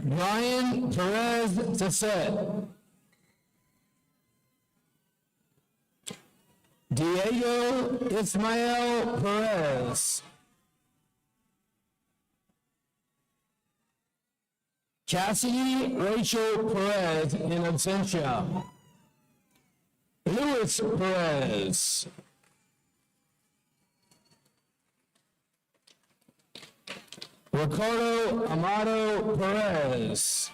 Brian Perez Tasset. Diego Ismael Perez. Cassidy Rachel Perez in absentia. Luis Perez. Ricardo Amado Perez.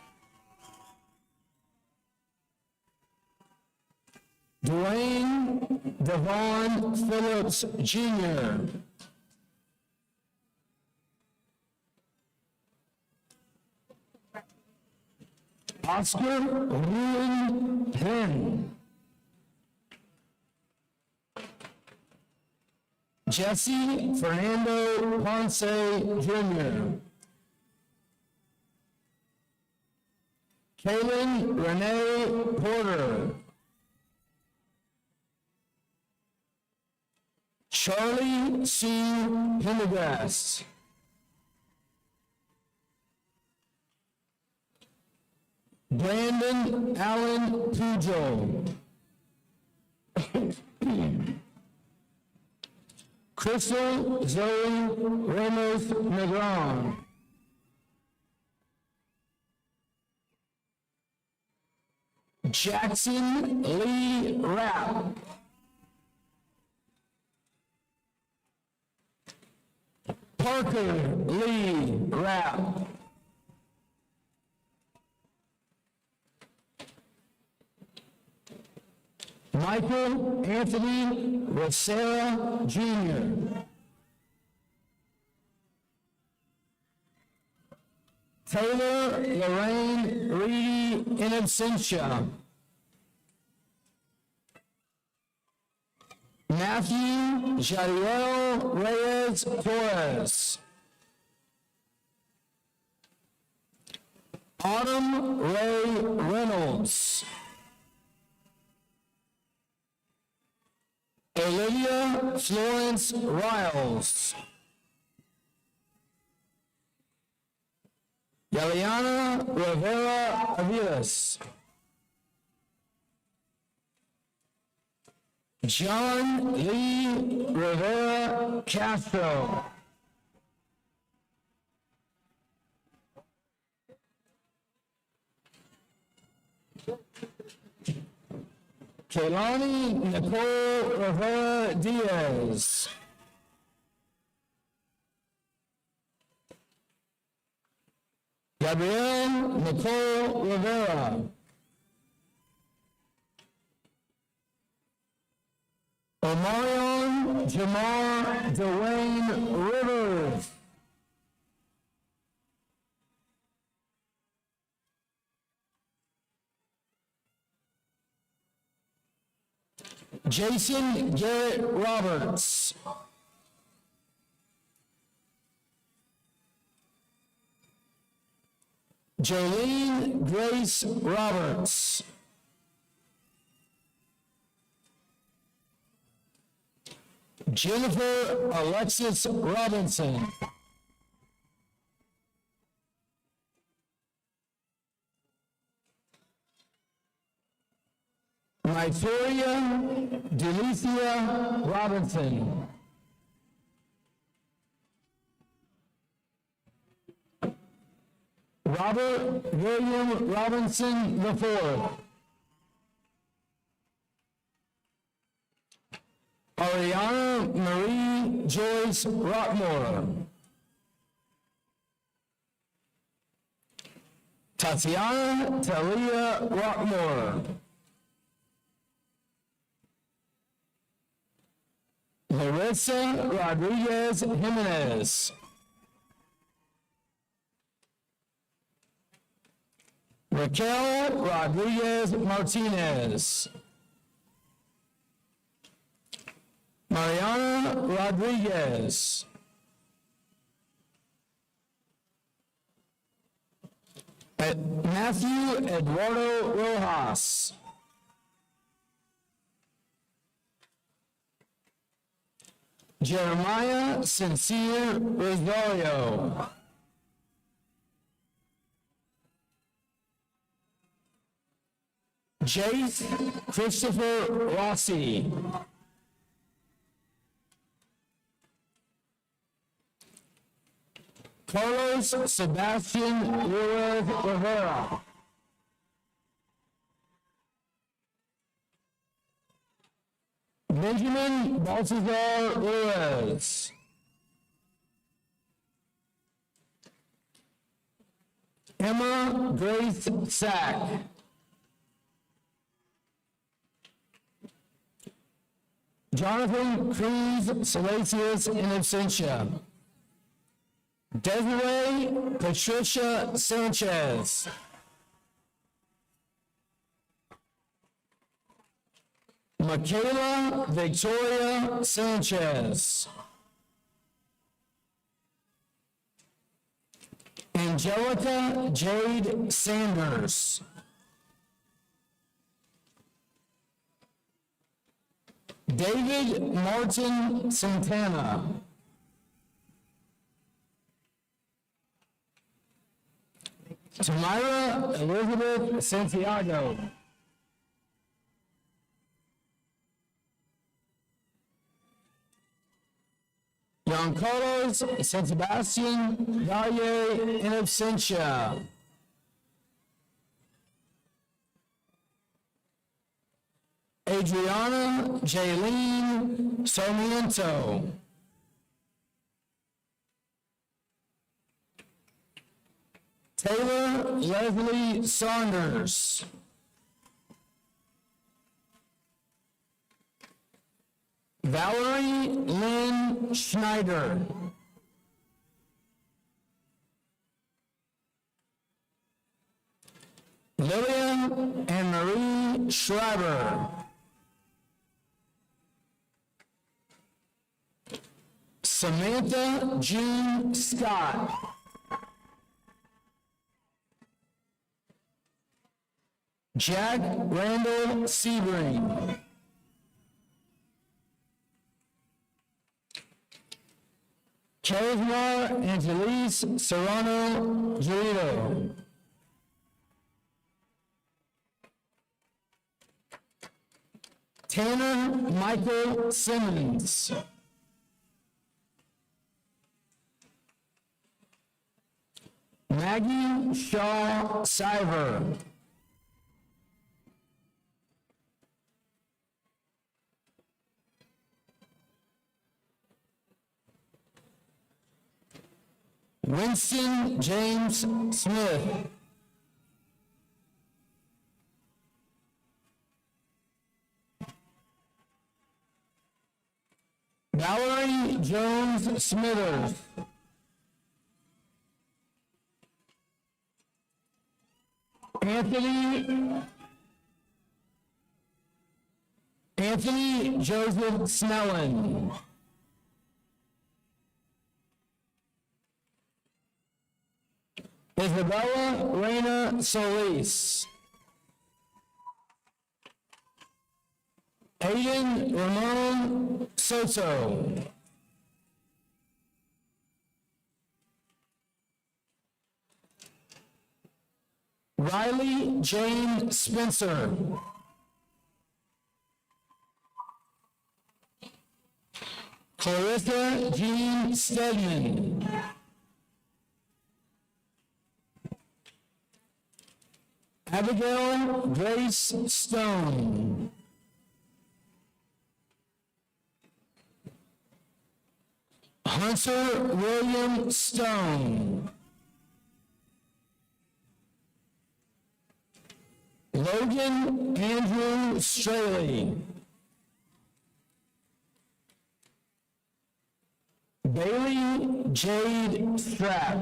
Dwayne Devon Phillips Jr. Oscar Ruin Penn. Jesse Fernando Ponce Jr. Kaylin Renee Porter. Charlie C. Pendergast. Brandon Allen Pujo. Crystal Zoe Ramos Negron. Jackson Lee Rapp. Parker Lee Rapp. Michael Anthony Rosera Jr. Taylor Lorraine Reedy in absentia. Matthew Jadiel Reyes Torres. Autumn Ray Reynolds. Olivia Florence Riles. Yaliana Rivera Aviles. John Lee Rivera Castro. Kaylani Nicole Rivera Diaz. Gabrielle Nicole Rivera. Omarion Jamar Dwayne Rivers. Jason Garrett Roberts. Jolene Grace Roberts. Jennifer Alexis Robinson. Victoria Delicia Robinson. Robert William Robinson IV. Ariana Marie Joyce Rockmore. Tatiana Talia Rockmore. Larissa Rodriguez Jimenez. Raquel Rodriguez Martinez. Mariana Rodriguez. Matthew Eduardo Rojas. Jeremiah Sincere Rosario. Jace Christopher Rossi. Carlos Sebastian Ruiz Rivera. Benjamin Baltazar Ruiz. Emma Grace Sack. Jonathan Cruz Salacius in absentia. Desiree Patricia Sanchez. Michaela Victoria Sanchez. Angelica Jade Sanders. David Martin Santana. Tamira Elizabeth Santiago. Giancarlos San Sebastian Valle in absentia. Adriana Jaylene Sarmiento. Taylor Leslie Saunders. Valerie Lynn Schneider. Lillian and Marie Schreiber. Samantha Jean Scott. Jack Randall Sebring. Charisma Angelise Serrano Giolito. Tanner Michael Simmons. Maggie Shaw Siver. Winston James Smith. Valerie Jones Smithers. Anthony Joseph Snellen. Isabella Reina Solis. Aiden Ramon Soto. Riley Jane Spencer. Clarissa Jean Stedman. Abigail Grace Stone. Hunter William Stone. Logan Andrew Straley. Bailey Jade Strap.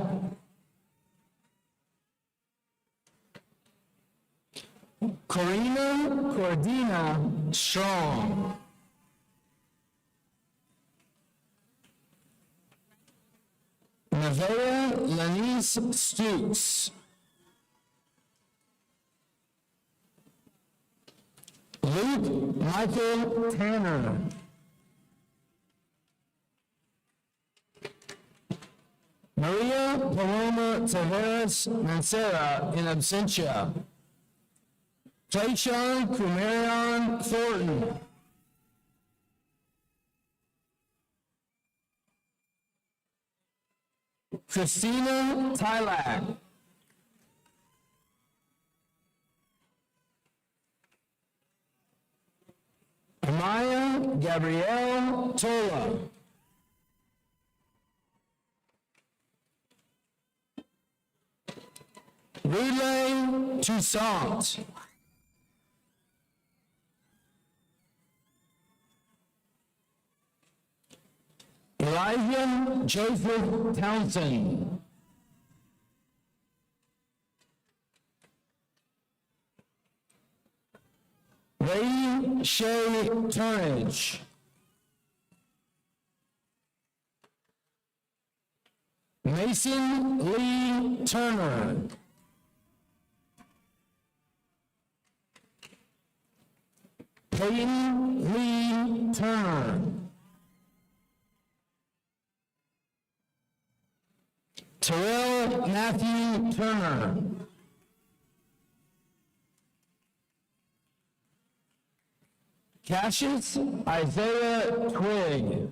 Corina Cordina Strong. Nevaeh Lanice Stooks. Luke Michael Tanner. Maria Paloma Taveras Mancera in absentia. Tayshawn Kumarion Thornton. Christina Tylak. Amaya Gabrielle Tola. Relay Toussaint. Elijah Joseph Townsend. Lady Shay Turnage. Mason Lee Turner. Peyton Lee Turner. Terrell Matthew Turner. Cassius Isaiah Twig.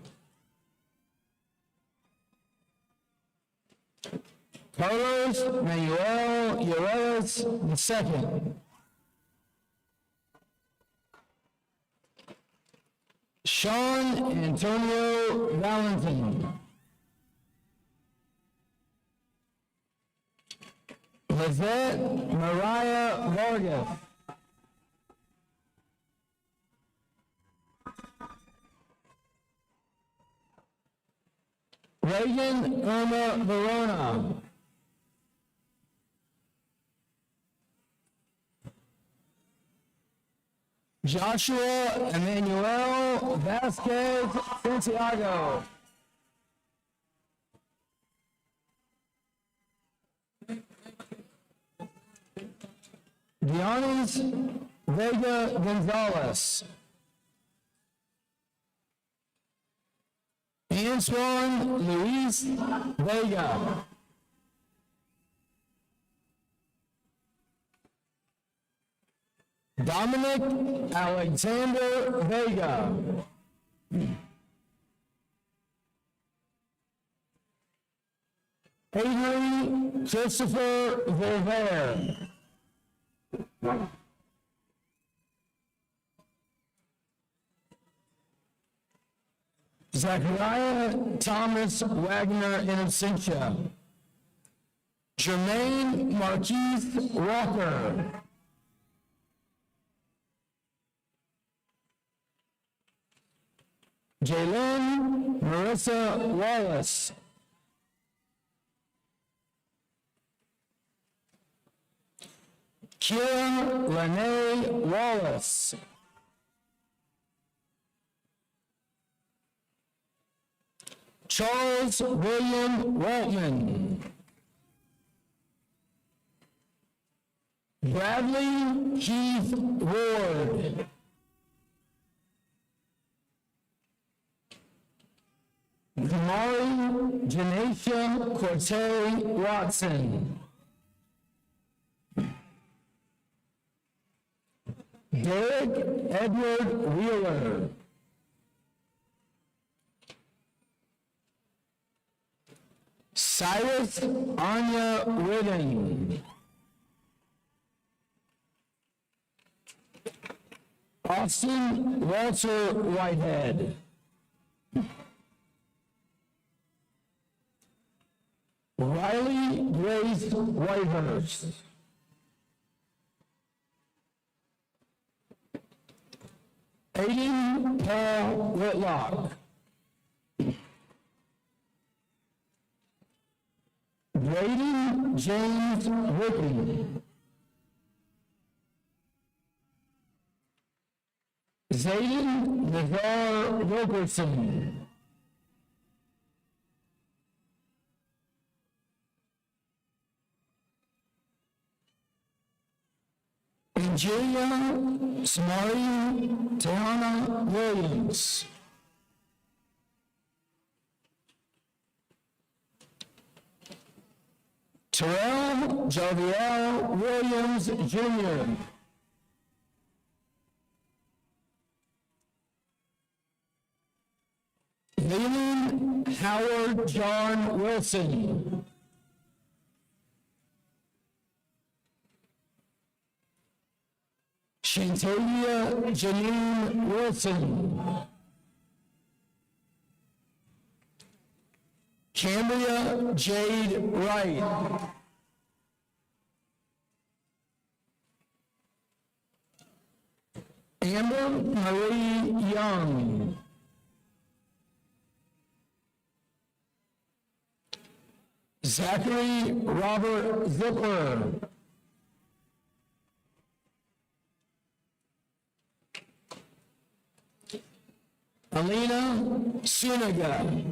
Carlos Manuel Urelas II. Sean Antonio Valentin. Lizette Mariah Vargas. Reagan Irma Verona. Joshua Emmanuel Vasquez Santiago. Giannis Vega Gonzalez. Antoine Luis Vega. Dominic Alexander Vega. Avery Christopher Volvaire. Zachariah Thomas Wagner in absentia. Jermaine Marquise Walker. Jaylin Marissa Wallace. Kira Lene Wallace. Charles William Waltman. Bradley Keith Ward. Kamari Janaisha Corte Watson. Derek Edward Wheeler. Cyrus Anya Whitten. Austin Walter Whitehead. Riley Grace Whitehurst. Aiden Paul Whitlock. Brady James Rickey. Zayden Nazar Wilkerson. Julia Samari Tahana Williams. Terrell Joviel Williams Jr. Howard John Wilson. Shantavia Janine Wilson. Cambria Jade Wright. Amber Marie Young. Zachary Robert Zipper. Alina Suniga.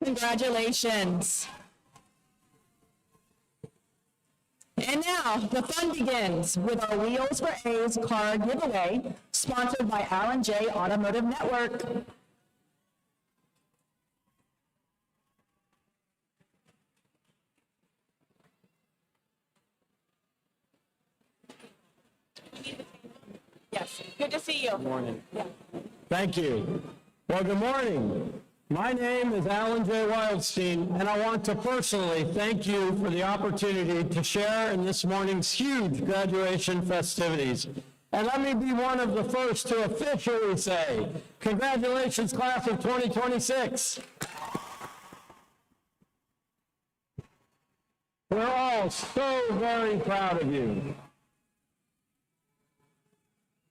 Congratulations. And now the fun begins with our Wheels for A's card giveaway, sponsored by Allen J Automotive Network. Yes, good to see you. Good morning. Yeah. Thank you. Well, good morning. My name is Alan J. Wildstein, and I want to personally thank you for the opportunity to share in this morning's huge graduation festivities. And let me be one of the first to officially say, congratulations, class of 2026. We're all so very proud of you.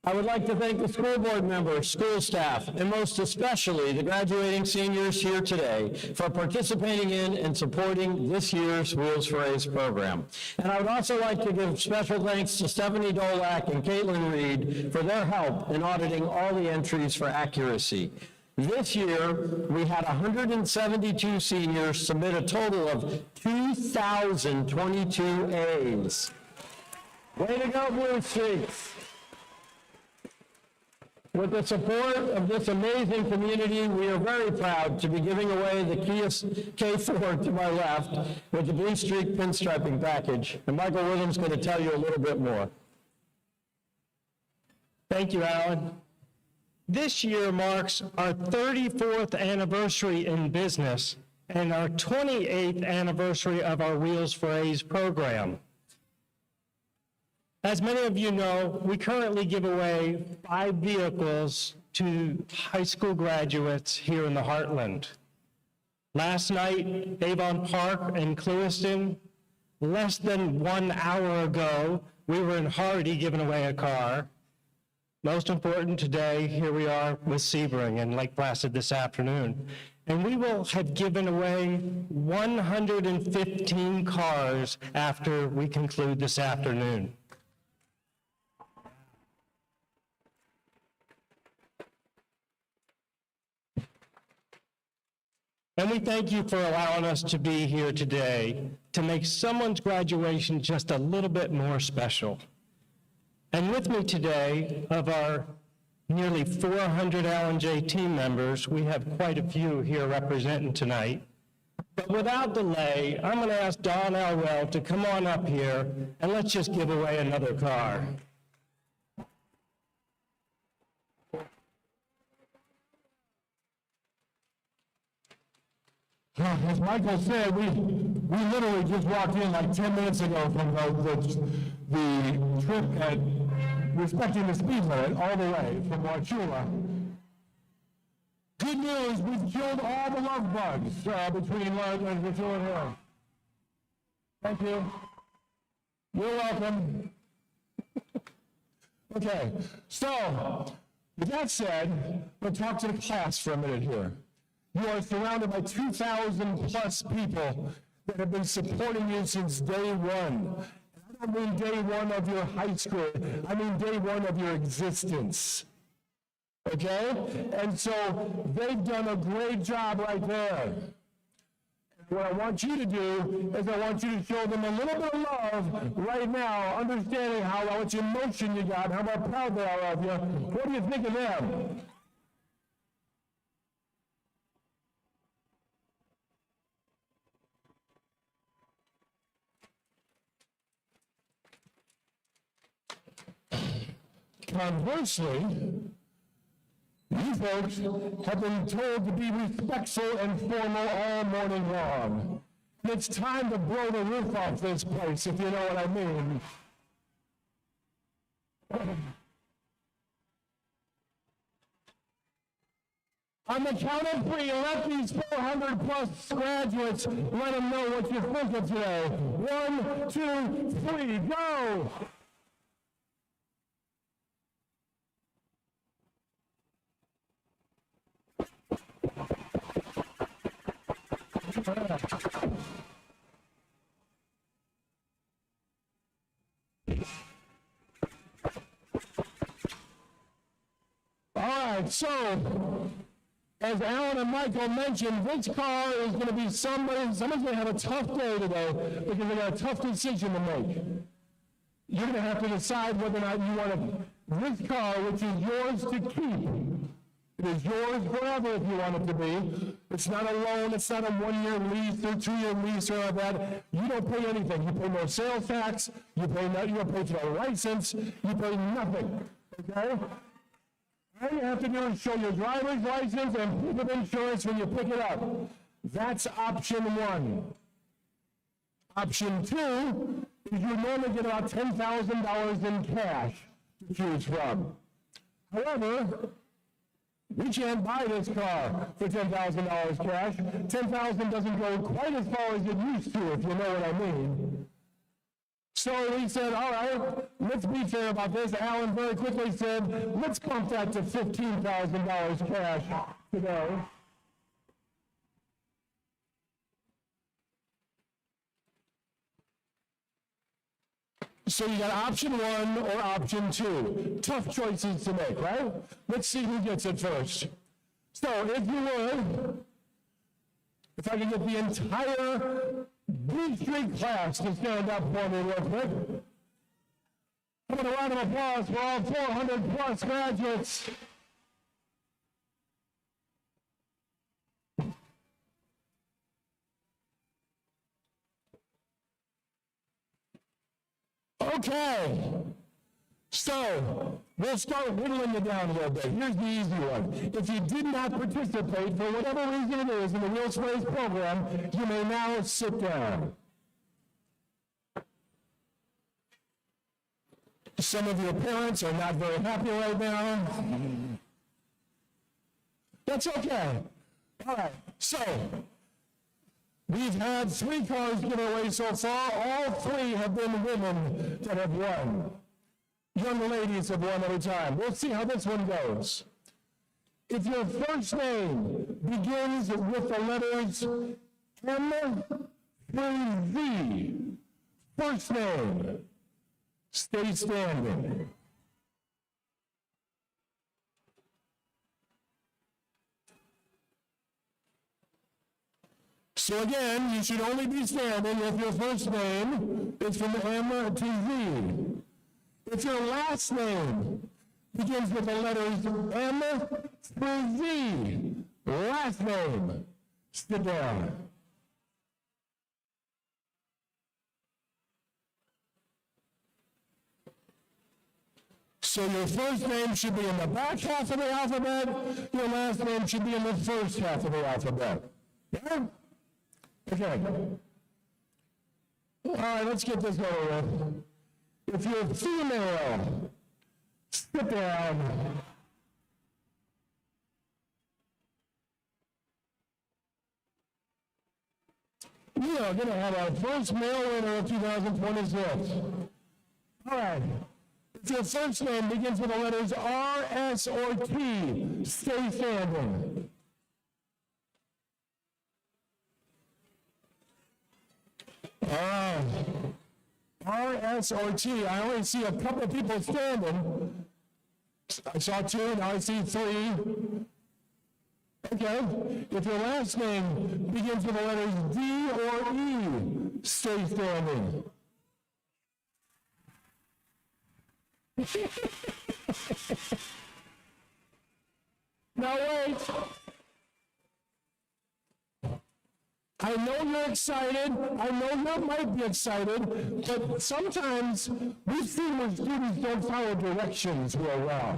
I would like to thank the school board members, school staff, and most especially the graduating seniors here today for participating in and supporting this year's Wheels for A's program. And I would also like to give special thanks to Stephanie Dolak and Caitlin Reed for their help in auditing all the entries for accuracy. This year, we had 172 seniors submit a total of 2,022 A's. Way to go, Blue Streaks! With the support of this amazing community, we are very proud to be giving away the Kia K4 to my left with the Blue Streak pinstriping package. And Michael Williams is going to tell you a little bit more. Thank you, Alan. This year marks our 34th anniversary in business and our 28th anniversary of our Wheels for A's program. As many of you know, we currently give away 5 vehicles to high school graduates here in the Heartland. Last night, Avon Park and Clewiston, less than 1 hour ago, we were in Hardy giving away a car. Most important today, here we are with Sebring and Lake Placid this afternoon. And we will have given away 115 cars after we conclude this afternoon. And we thank you for allowing us to be here today to make someone's graduation just a little bit more special. And with me today, of our nearly 400 Allen J team members, we have quite a few here representing tonight. But without delay, I'm going to ask Don Elwell to come on up here and let's just give away another car. As Michael said, we literally just walked in like 10 minutes ago from the trip at respecting the speed limit all the way from Wauchula. Good news, we've killed all the love bugs between Lund and Wauchula Hill. Thank you. You're welcome. Okay, so With that said, let's talk to the class for a minute here. You are surrounded by 2,000 plus people that have been supporting you since day one. I don't mean day one of your high school, I mean day one of your existence. Okay? And so they've done a great job right there. What I want you to do is I want you to show them a little bit of love right now, understanding how much emotion you got, how proud they are of you. What do you think of them? Conversely, you folks have been told to be respectful and formal all morning long. It's time to blow the roof off this place, if you know what I mean. On the count of three, let these 400 plus graduates let them know what you think of today. 1, 2, 3, go! All right, so as Alan and Michael mentioned, this car is going to be someone's going to have a tough day today because they got a tough decision to make. You're going to have to decide whether or not you want this car, which is yours to keep. It is yours forever if you want it to be. It's not a loan, it's not a 1-year lease or 2-year lease or like that. You don't pay anything. You pay no sales tax, you don't pay for a license, you pay nothing. Okay? All you have to do is show your driver's license and proof of insurance when you pick it up. That's option 1. Option 2 is you normally get about $10,000 in cash to choose from. However, we can't buy this car for $10,000 cash. $10,000 doesn't go quite as far as it used to, if you know what I mean. So we said, all right, let's be fair about this. Alan very quickly said, let's bump that to $15,000 cash today. So you got option 1 or option 2. Tough choices to make, right? Let's see who gets it first. So if you would, if I could get the entire B Street class to stand up for me real quick. How about a round of applause for all 400 plus graduates? Okay, so we'll start whittling it down a little bit. Here's the easy one. If you did not participate for whatever reason it is in the Wheels for Ace program, you may now sit down. Some of your parents are not very happy right now. That's okay. All right, so we've had 3 cars given away so far. All 3 have been women that have won. Young ladies have won every time. We'll see how this one goes. If your first name begins with the letters M through Z, first name, stay standing. So again, you should only be standing if your first name is from M to Z. If your last name begins with the letters M through Z, last name, sit down. So your first name should be in the back half of the alphabet, your last name should be in the first half of the alphabet. Yeah? Okay. All right, let's get this over with. If you're female, sit down. We are going to have our first male winner of 2026. All right. If your first name begins with the letters R, S, or T, stay standing. R, S, or T. I only see a couple of people standing. I saw two, now I see three. Okay. If your last name begins with the letters D or E, stay standing. Now wait. I know you're excited. I know you might be excited, but sometimes we've seen when students don't follow directions real well.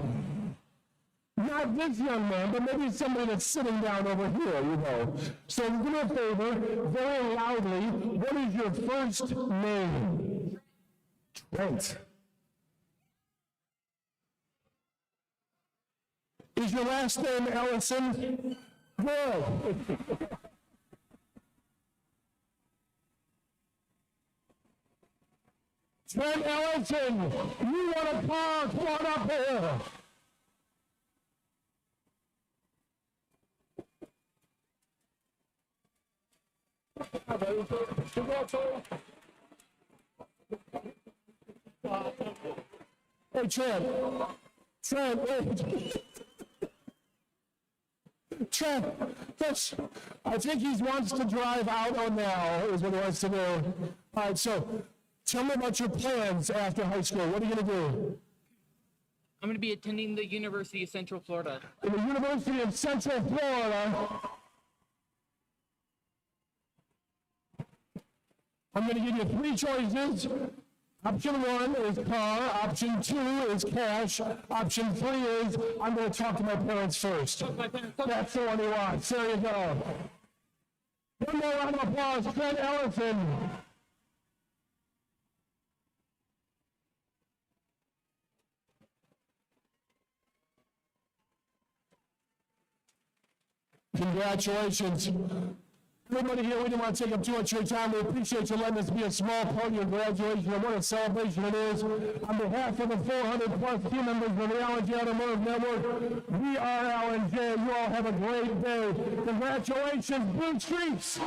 Not this young man, but maybe somebody that's sitting down over here, you know. So do me a favor, very loudly, what is your first name? Trent. Is your last name Ellison? Good. Trent Ellison, you want to pause? Come on up here. Hey, Trent, wait. Trent, I think he wants to drive out on now, is what he wants to do. All right, so tell me about your plans after high school. What are you going to do? I'm going to be attending the University of Central Florida. In the University of Central Florida, I'm going to give you three choices. Option 1 is car, option 2 is cash, option 3 is I'm going to talk to my parents first. That's the one he wants. There you go. One more round of applause, Trent Ellison. Congratulations. Everybody here, we didn't want to take up too much of your time. We appreciate you letting us be a small part of your graduation and what a celebration it is. On behalf of the 400+ team members of the Allen Automotive Network, we are Allen J. You all have a great day. Congratulations, Blue Streaks.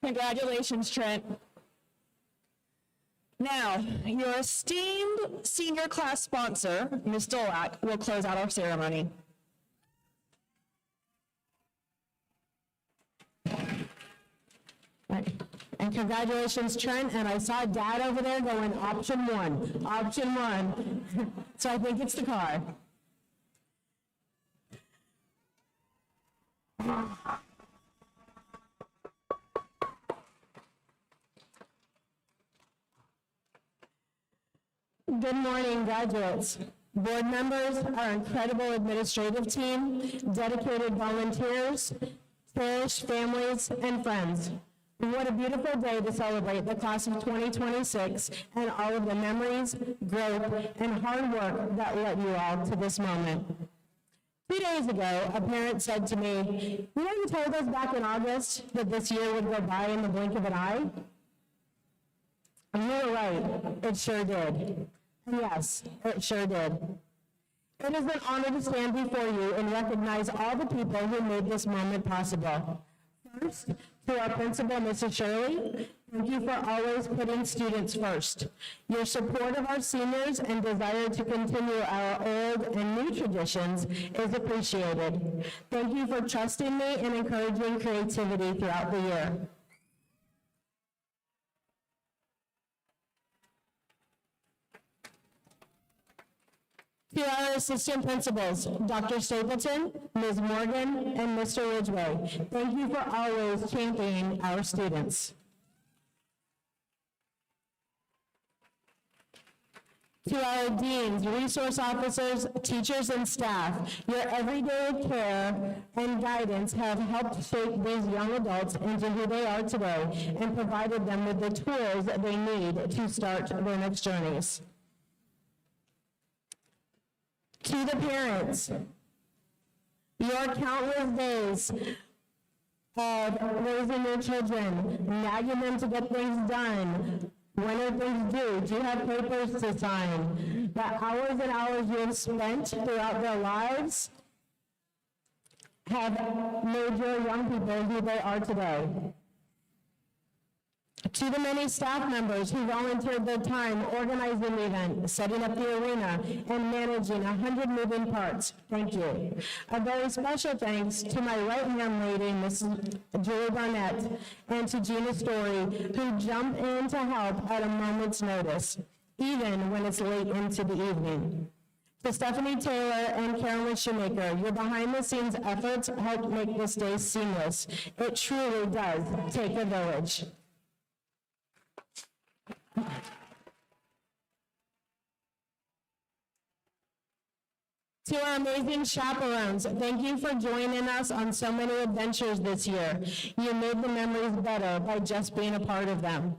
Congratulations, Trent. Now, your esteemed senior class sponsor, Ms. Dolak, will close out our ceremony. And congratulations, Trent, and I saw Dad over there going option 1, option 1. So I think it's the car. Good morning, graduates. Board members, our incredible administrative team, dedicated volunteers, cherished families, and friends. What a beautiful day to celebrate the class of 2026 and all of the memories, growth, and hard work that led you all to this moment. 2 days ago, a parent said to me, "You know, you told us back in August that this year would go by in the blink of an eye?" And you were right, it sure did. Yes, it sure did. It is an honor to stand before you and recognize all the people who made this moment possible. First, to our principal, Mrs. Shirley, thank you for always putting students first. Your support of our seniors and desire to continue our old and new traditions is appreciated. Thank you for trusting me and encouraging creativity throughout the year. To our assistant principals, Dr. Stapleton, Ms. Morgan, and Mr. Ridgway, thank you for always championing our students. To our deans, resource officers, teachers, and staff, your everyday care and guidance have helped shape these young adults into who they are today and provided them with the tools that they need to start their next journeys. To the parents, your countless days of raising your children, nagging them to get things done. When are things due? Do you have papers to sign? The hours and hours you have spent throughout their lives have made your young people who they are today. To the many staff members who volunteered their time organizing the event, setting up the arena, and managing 100 moving parts, thank you. A very special thanks to my right-hand lady, Mrs. Julie Barnett, and to Gina Story, who jump in to help at a moment's notice, even when it's late into the evening. To Stephanie Taylor and Carolyn Shoemaker, your behind-the-scenes efforts helped make this day seamless. It truly does take a village. To our amazing chaperones, thank you for joining us on so many adventures this year. You made the memories better by just being a part of them.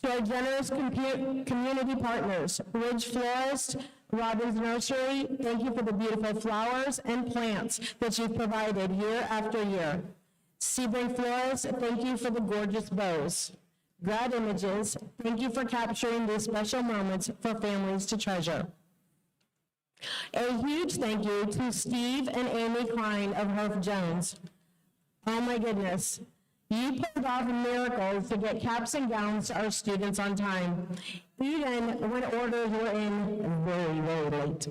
To our generous community partners, Ridge Florist, Robbins Nursery, thank you for the beautiful flowers and plants that you've provided year after year. Sebring Florist, thank you for the gorgeous bows. Grad Images, thank you for capturing these special moments for families to treasure. A huge thank you to Steve and Amy Klein of Herf Jones. Oh my goodness, you pulled off miracles to get caps and gowns to our students on time, even when orders were in very, very late.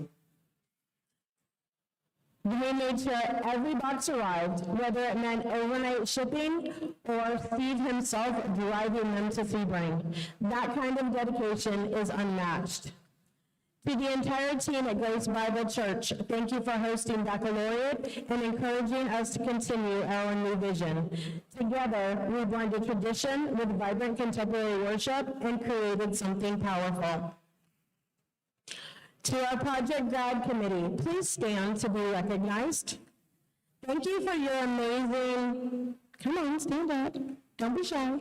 They made sure every box arrived, whether it meant overnight shipping or Steve himself driving them to Sebring. That kind of dedication is unmatched. To the entire team at Grace Bible Church, thank you for hosting Baccalaureate and encouraging us to continue our new vision. Together, we blended tradition with vibrant contemporary worship and created something powerful. To our Project Grad Committee, please stand to be recognized. Thank you for your amazing, come on, stand up, don't be shy.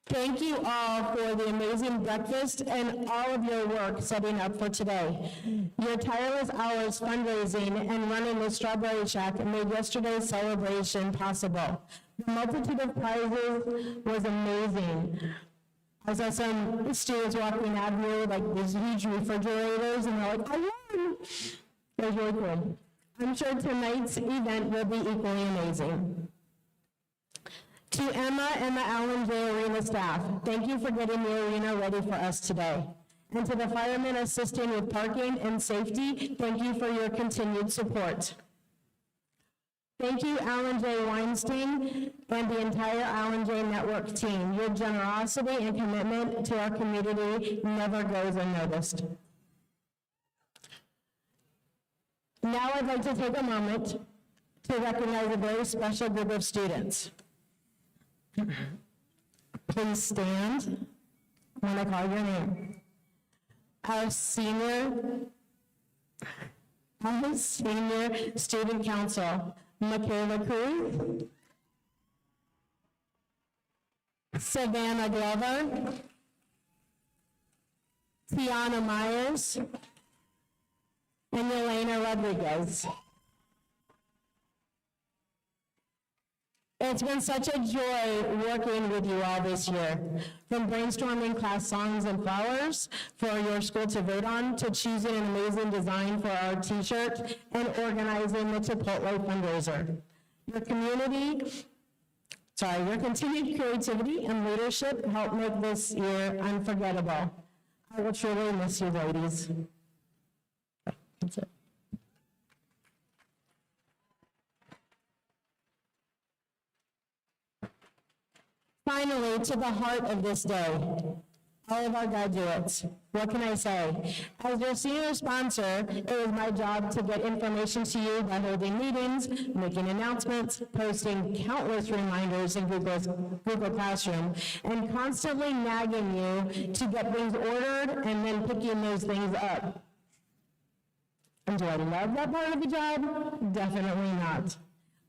Thank you all for the amazing breakfast and all of your work setting up for today. Your tireless hours fundraising and running the Strawberry Shack made yesterday's celebration possible. The multitude of prizes was amazing. I saw some students walking out here with like these huge refrigerators and they're like, I won! It was really cool. I'm sure tonight's event will be equally amazing. To Emma and the Allen J. Arena staff, thank you for getting the arena ready for us today. And to the firemen assisting with parking and safety, thank you for your continued support. Thank you, Alan J. Weinstein and the entire Alan J. Network team. Your generosity and commitment to our community never goes unnoticed. Now I'd like to take a moment to recognize a very special group of students. Please stand when I call your name. Our senior student council, Michaela Cruz, Savannah Glover, Tiana Myers, and Elena Rodriguez. It's been such a joy working with you all this year, from brainstorming class songs and flowers for your school to vote on, to choosing an amazing design for our t-shirt, and organizing the Chipotle fundraiser. Your continued creativity and leadership helped make this year unforgettable. I will truly miss you, ladies. That's it. Finally, to the heart of this day, all of our graduates, what can I say? As your senior sponsor, it was my job to get information to you by holding meetings, making announcements, posting countless reminders in Google Classroom, and constantly nagging you to get things ordered and then picking those things up. And do I love that part of the job? Definitely not.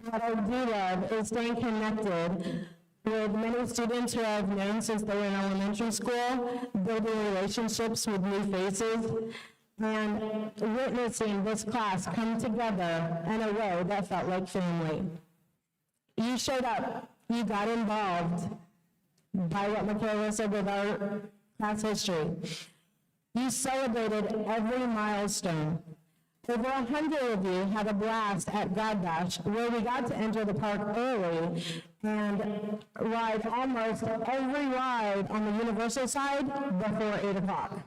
What I do love is staying connected with many students who I've known since they were in elementary school, building relationships with new faces, and witnessing this class come together in a way that felt like family. You showed up, you got involved by what Michaela said with our class history. You celebrated every milestone. Over 100 of you had a blast at God Dash, where we got to enter the park early and ride almost every ride on the Universal side before 8 o'clock.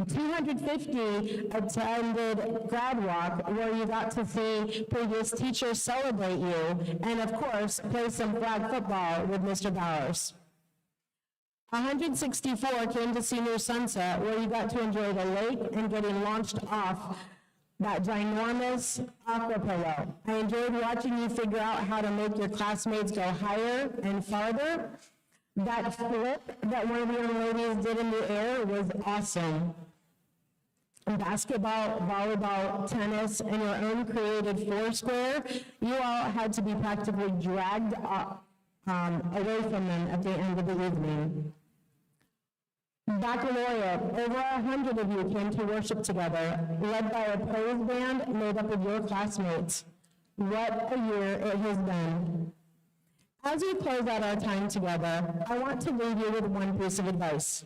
250 attended Grad Walk, where you got to see previous teachers celebrate you, and of course, play some flag football with Mr. Bowers. 164 came to Senior Sunset, where you got to enjoy the lake and getting launched off that ginormous aqua pillow. I enjoyed watching you figure out how to make your classmates go higher and farther. That flip that one of the young ladies did in the air was awesome. Basketball, volleyball, tennis, and your own created foursquare, you all had to be practically dragged away from them at the end of the evening. Baccalaureate, over 100 of you came to worship together, led by a praise band made up of your classmates. What a year it has been. As we close out our time together, I want to leave you with one piece of advice.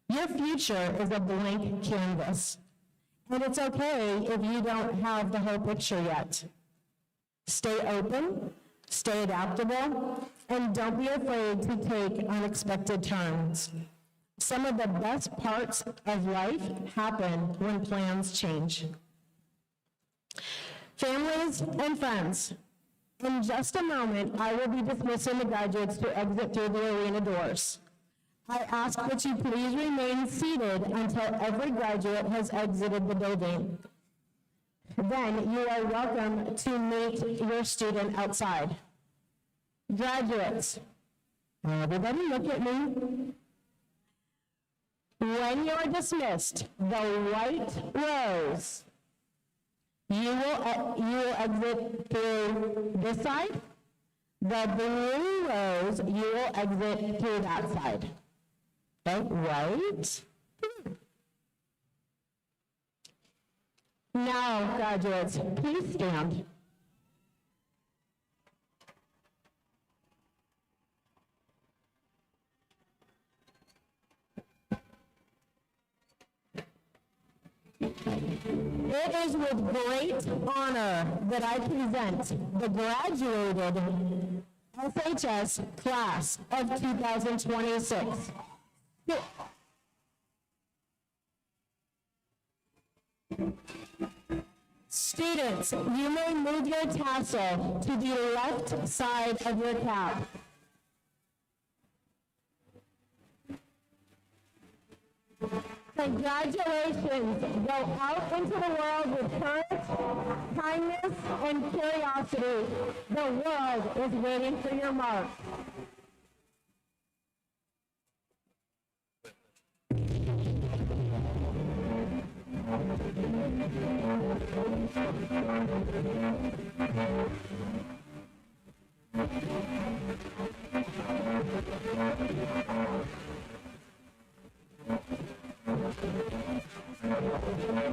Your future is a blank canvas, and it's okay if you don't have the whole picture yet. Stay open, stay adaptable, and don't be afraid to take unexpected turns. Some of the best parts of life happen when plans change. Families and friends, in just a moment, I will be dismissing the graduates to exit through the arena doors. I ask that you please remain seated until every graduate has exited the building. Then you are welcome to meet your student outside. Graduates, everybody look at me. When you are dismissed, the white rows, you will exit through this side. The blue rows, you will exit through that side. Okay, right? Now, graduates, please stand. It is with great honor that I present the graduated SHS Class of 2026. Students, you may move your tassel to the left side of your cap. Congratulations. Go out into the world with courage, kindness, and curiosity. The world is waiting for your mark.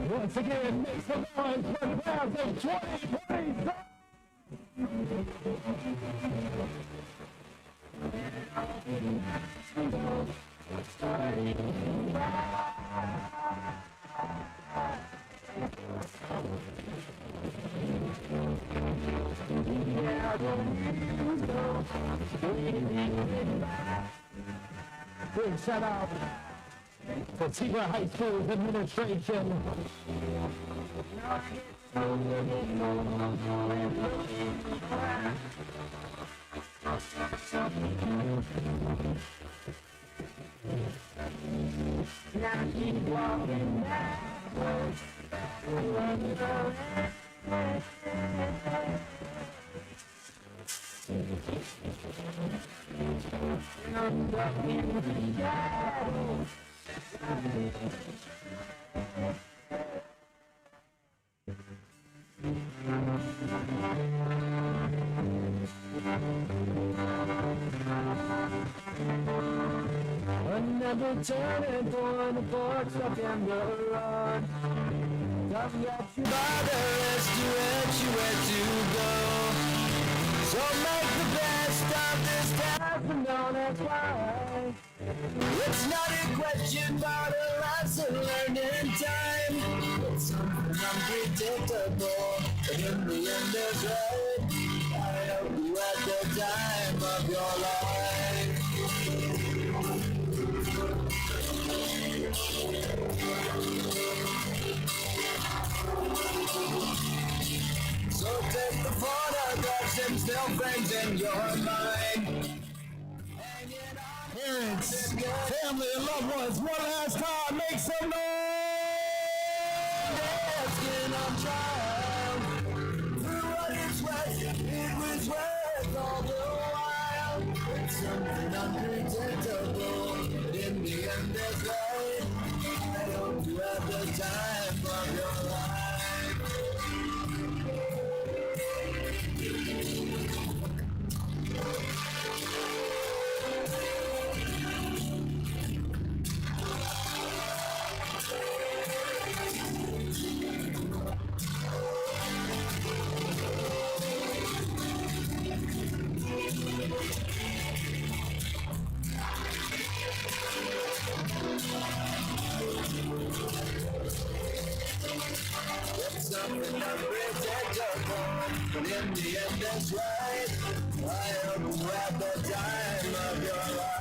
Once again, make some noise for class of 2027. Big shout out to Sebring High School's administration. every turning point, the fork stuck in the road. Doesn't get you by the rest, direct you where to go. So make the best of this time and don't ask why. It's not a question about a lesson learned in time. It's something unpredictable, but in the end it's right. I hope you had the time of your life. So take the photographs and still frames in your mind. Parents, family, and loved ones, one last time, make some noise! Asking I'm trying. Through what it's worth, it was worth all the while. It's something unpredictable, but in the end it's right. I hope you have the time of your life. It's something unpredictable, but in the end that's right. I hope you have the time of your life.